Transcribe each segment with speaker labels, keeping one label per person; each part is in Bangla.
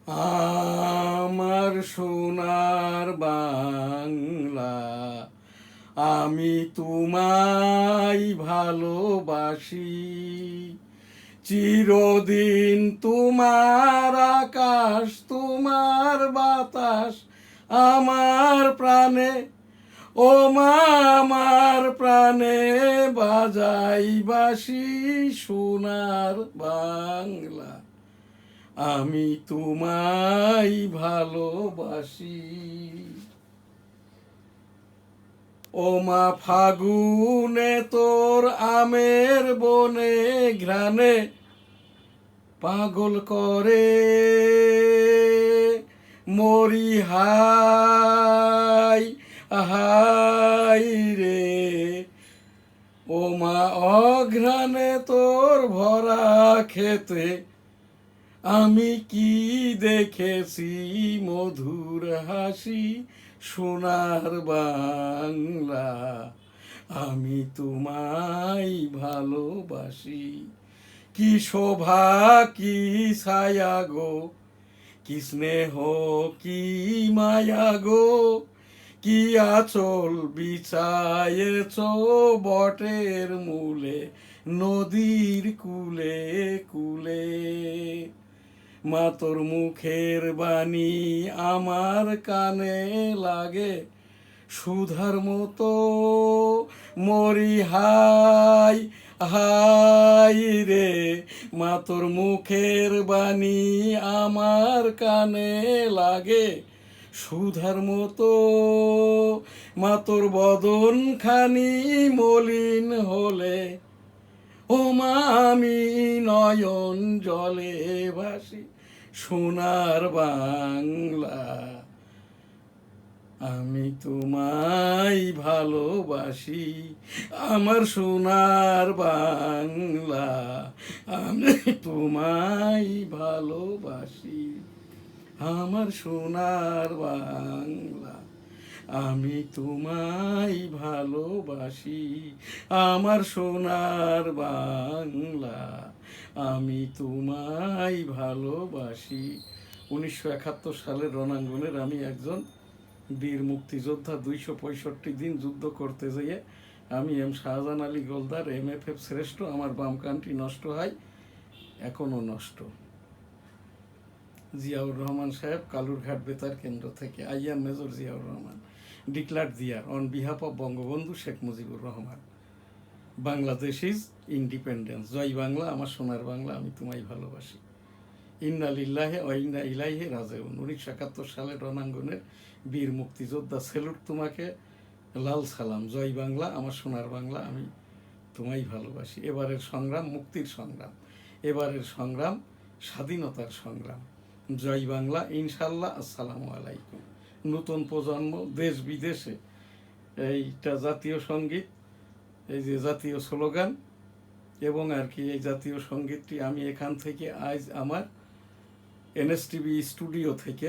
Speaker 1: আমার সোনার বাংলা, আমি তোমায় ভালোবাসি। চিরদিন তোমার আকাশ, তোমার বাতাস আমার প্রাণে, ও মা আমার প্রাণে বাজাই বাঁশি। সোনার বাংলা, আমি তোমায় ভালোবাসি। ও মা ফাগুনে তোর আমের বনে ঘ্রাণে পাগল করে মরি হাই হাই রে। ও মা অঘ্রাণে তোর ভরা খেতে আমি কি দেখেছি মধুর হাসি। সোনার বাংলা, আমি তোমায় ভালোবাসি। কি শোভা কি ছায়া গো, কি স্নেহ কি মায়া গো, কি আঁচল বিছায়েছ বটের মূলে, নদীর কূলে কূলে। মা তোর মুখের বাণী আমার কানে লাগে সুধার মতো, মরি হাই হাই রে। মা তোর মুখের বাণী আমার কানে লাগে সুধার মতো। মা তোর বদন খানি মলিন হলে, ও মা আমি নয়ন জলে ভাসি। সোনার বাংলা, আমি তোমায় ভালোবাসি। আমার সোনার বাংলা, আমি তোমায় ভালোবাসি। আমার সোনার বাংলা, আমি তোমায় ভালোবাসি। আমার সোনার বাংলা, আমি তোমায় ভালোবাসি। 1971 সালের রণাঙ্গনের আমি একজন বীর মুক্তিযোদ্ধা। 265 দিন যুদ্ধ করতে যেয়ে আমি এম শাহজাহান আলী গোলদার MFF শ্রেষ্ঠ, আমার বাম কানটি নষ্ট হয়, এখনও নষ্ট। জিয়াউর রহমান সাহেব, কালুরঘাট বেতার কেন্দ্র থেকে। I am major Ziaur Rahman, declare there on behalf of Bangabandhu Sheikh Mujibur Rahman. Bangladesh is independence. জয় বাংলা, আমার সোনার বাংলা, আমি তোমায় ভালোবাসি। ইন্না লিল্লাহি ওয়া ইন্না ইলাইহি রাজিউন। 1971 সালের রণাঙ্গনের বীর মুক্তিযোদ্ধা, সেলুট তোমাকে, লাল সালাম। জয় বাংলা, আমার সোনার বাংলা, আমি তোমায় ভালোবাসি। এবারের সংগ্রাম মুক্তির সংগ্রাম, এবারের সংগ্রাম স্বাধীনতার সংগ্রাম। জয় বাংলা, ইনশাল্লাহ। আসসালামু আলাইকুম। নতুন প্রজন্ম দেশ বিদেশে এইটা জাতীয় সঙ্গীত, এই যে জাতীয় স্লোগান এবং আর কি এই জাতীয় সঙ্গীতটি আমি এখান থেকে আজ আমার NSTV স্টুডিও থেকে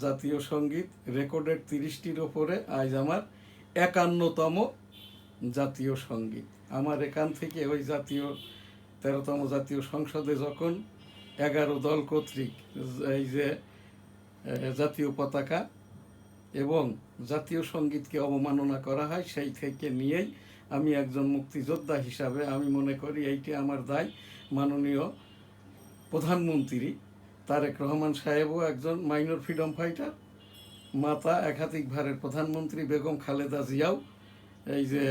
Speaker 1: জাতীয় সঙ্গীত রেকর্ডেড 30টির ওপরে আজ আমার 51তম জাতীয় সঙ্গীত। আমার এখান থেকে ওই জাতীয় 13তম জাতীয় সংসদে যখন 11 দল কর্তৃক এই যে জাতীয় পতাকা এবং জাতীয় সঙ্গীতকে অবমাননা করা হয়, সেই থেকে নিয়েই আমি একজন মুক্তিযোদ্ধা হিসাবে আমি মনে করি এইটি আমার দায়। মাননীয় প্রধানমন্ত্রী তারেক রহমান সাহেবও একজন মাইনর ফ্রিডম ফাইটার, মাতা একাধিকবারের প্রধানমন্ত্রী বেগম খালেদা জিয়াও এই যে